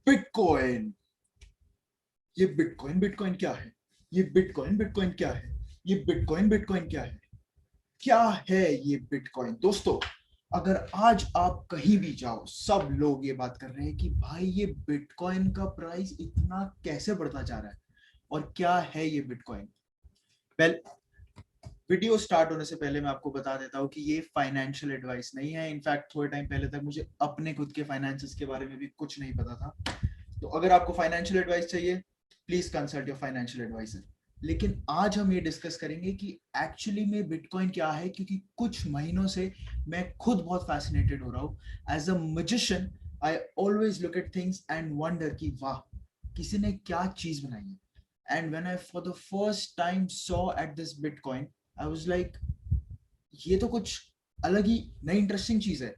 Bitcoin. ये bitcoin bitcoin क्या है? ये बिटकॉइन बिटकॉइन क्या है? ये बिटकॉइन बिटकॉइन क्या है? क्या है ये बिटकॉइन? दोस्तों, अगर आज आप कहीं भी जाओ, सब लोग ये बात कर रहे हैं कि भाई ये बिटकॉइन का प्राइस इतना कैसे बढ़ता जा रहा है और क्या है ये बिटकॉइन। वेल, वीडियो स्टार्ट होने से पहले मैं आपको बता देता हूँ कि ये फाइनेंशियल एडवाइस नहीं है। इनफैक्ट थोड़े टाइम पहले तक मुझे अपने खुद के फाइनेंसेस के बारे में भी कुछ नहीं पता था। तो अगर आपको फाइनेंशियल एडवाइस चाहिए, please consult your financial advisor. लेकिन आज हम ये डिस्कस करेंगे कि एक्चुअली में बिटकॉइन क्या है, क्योंकि कुछ महीनों से मैं खुद बहुत फैसिनेटेड हो रहा हूँ। As a magician I always look at things and wonder कि वाह, किसी ने क्या चीज बनाई है। And when I for the first time saw at this bitcoin, I was like, ये तो कुछ अलग ही नई इंटरेस्टिंग चीज है।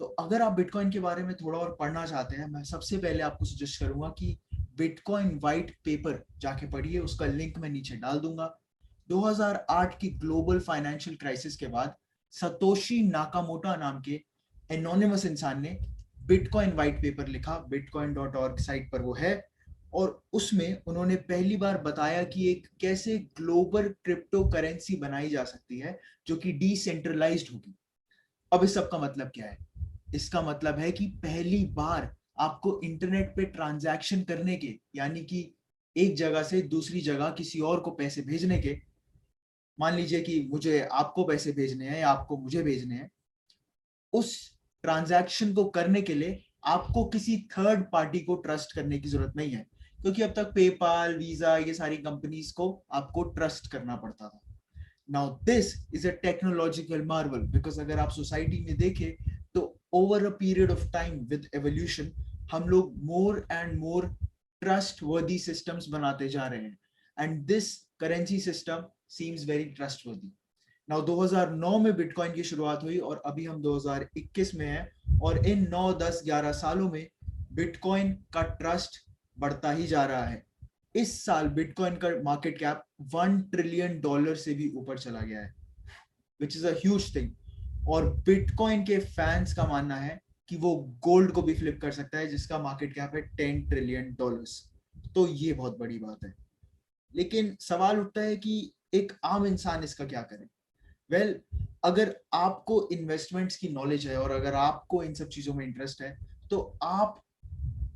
तो अगर आप बिटकॉइन के बारे में थोड़ा और पढ़ना चाहते हैं, मैं सबसे पहले आपको सजेस्ट करूंगा कि बिटकॉइन वाइट पेपर जाके पढ़िए। उसका लिंक मैं नीचे डाल दूंगा। 2008 की ग्लोबल फाइनेंशियल क्राइसिस के बाद सतोशी नाकामोटो नाम के एनोनिमस इंसान ने बिटकॉइन वाइट पेपर लिखा। bitcoin.org साइट पर वो है। और उसमें उन्होंने पहली बार बताया कि एक कैसे ग्लोबल क्रिप्टो करेंसी बनाई जा सकती है जो कि डिसेंट्रलाइज्ड होगी। अब इस सब का मतलब क्या है? इसका मतलब है कि पहली बार आपको इंटरनेट पे ट्रांजैक्शन करने के, यानी कि एक जगह से दूसरी जगह किसी और को पैसे भेजने के, मान लीजिए कि मुझे आपको पैसे भेजने हैं या आपको मुझे भेजने हैं, उस ट्रांजैक्शन को करने के लिए आपको किसी थर्ड पार्टी को ट्रस्ट करने की जरूरत नहीं है। क्योंकि अब तक पेपाल, वीजा, ये सारी कंपनीज को आपको ट्रस्ट करना पड़ता था। Now this is a technological Marvel, because अगर आप सोसाइटी में देखें तो over a period of time with evolution हम लोग मोर एंड मोर ट्रस्ट वर्दी सिस्टम्स बनाते जा रहे हैं। And this currency system seems very trust वर्दी। नाउ 2009 में बिटकॉइन की शुरुआत हुई और अभी हम 2021 में हैं, और इन 9, 10, 11 सालों में बिटकॉइन का ट्रस्ट बढ़ता ही जा रहा है। इस साल बिटकॉइन का मार्केट कैप $1 ट्रिलियन से भी ऊपर चला गया है, which is a huge thing. और बिटकॉइन के फैंस का मानना है कि वो गोल्ड को भी फ्लिप कर सकता है, जिसका मार्केट कैप है $10 ट्रिलियन। तो ये बहुत बड़ी बात है। लेकिन सवाल उठता है कि एक आम इंसान इसका क्या करे? वेल, अगर आपको इन्वेस्टमेंट्स की नॉलेज है और अगर आपको इन सब चीजों में इंटरेस्ट है, तो आप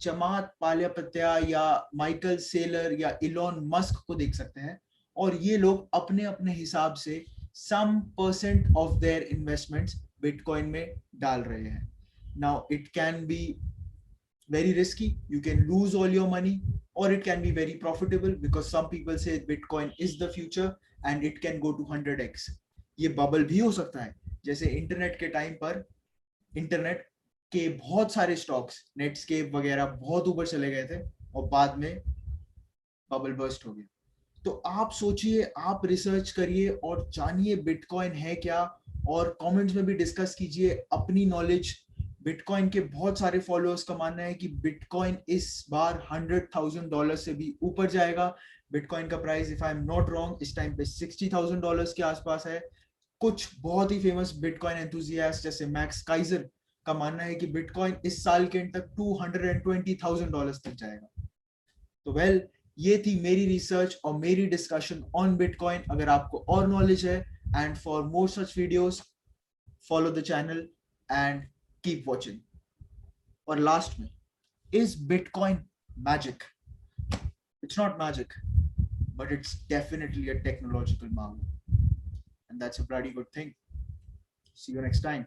चमात पाल्यापत्या या माइकल सेलर या इलॉन मस्क को देख सकते हैं। और ये लोग अपने अपने हिसाब से some percent of their investments bitcoin में डाल रहे हैं। Now it can be very risky, you can lose all your money, or it can be very profitable because some people say bitcoin is the future and it can go to 100x। ये bubble भी हो सकता है, जैसे internet के time पर internet के बहुत सारे स्टॉक्स, नेटस्केप वगैरह बहुत ऊपर चले गए थे और बाद में बबल बर्स्ट हो गया। तो आप सोचिए, आप रिसर्च करिए और जानिए बिटकॉइन है क्या। और कमेंट्स में भी डिस्कस कीजिए अपनी नॉलेज। बिटकॉइन के बहुत सारे फॉलोअर्स का मानना है कि बिटकॉइन इस बार $100,000 से भी ऊपर जाएगा। बिटकॉइन का price, if I am not wrong, इस टाइम पे $60,000 के आसपास है। कुछ बहुत ही फेमस बिटकॉइन एंथुजियास्ट जैसे मैक्स काइजर का मानना है कि बिटकॉइन इस साल के एंड तक $220,000 तक जाएगा। तो वेल, ये थी मेरी रिसर्च और मेरी डिस्कशन ऑन बिटकॉइन। अगर आपको और नॉलेज है, and for more such videos, follow the channel and keep watching. और लास्ट में, is bitcoin magic? It's not magic, but it's definitely a technological marvel, and that's a bloody good thing. See you next time.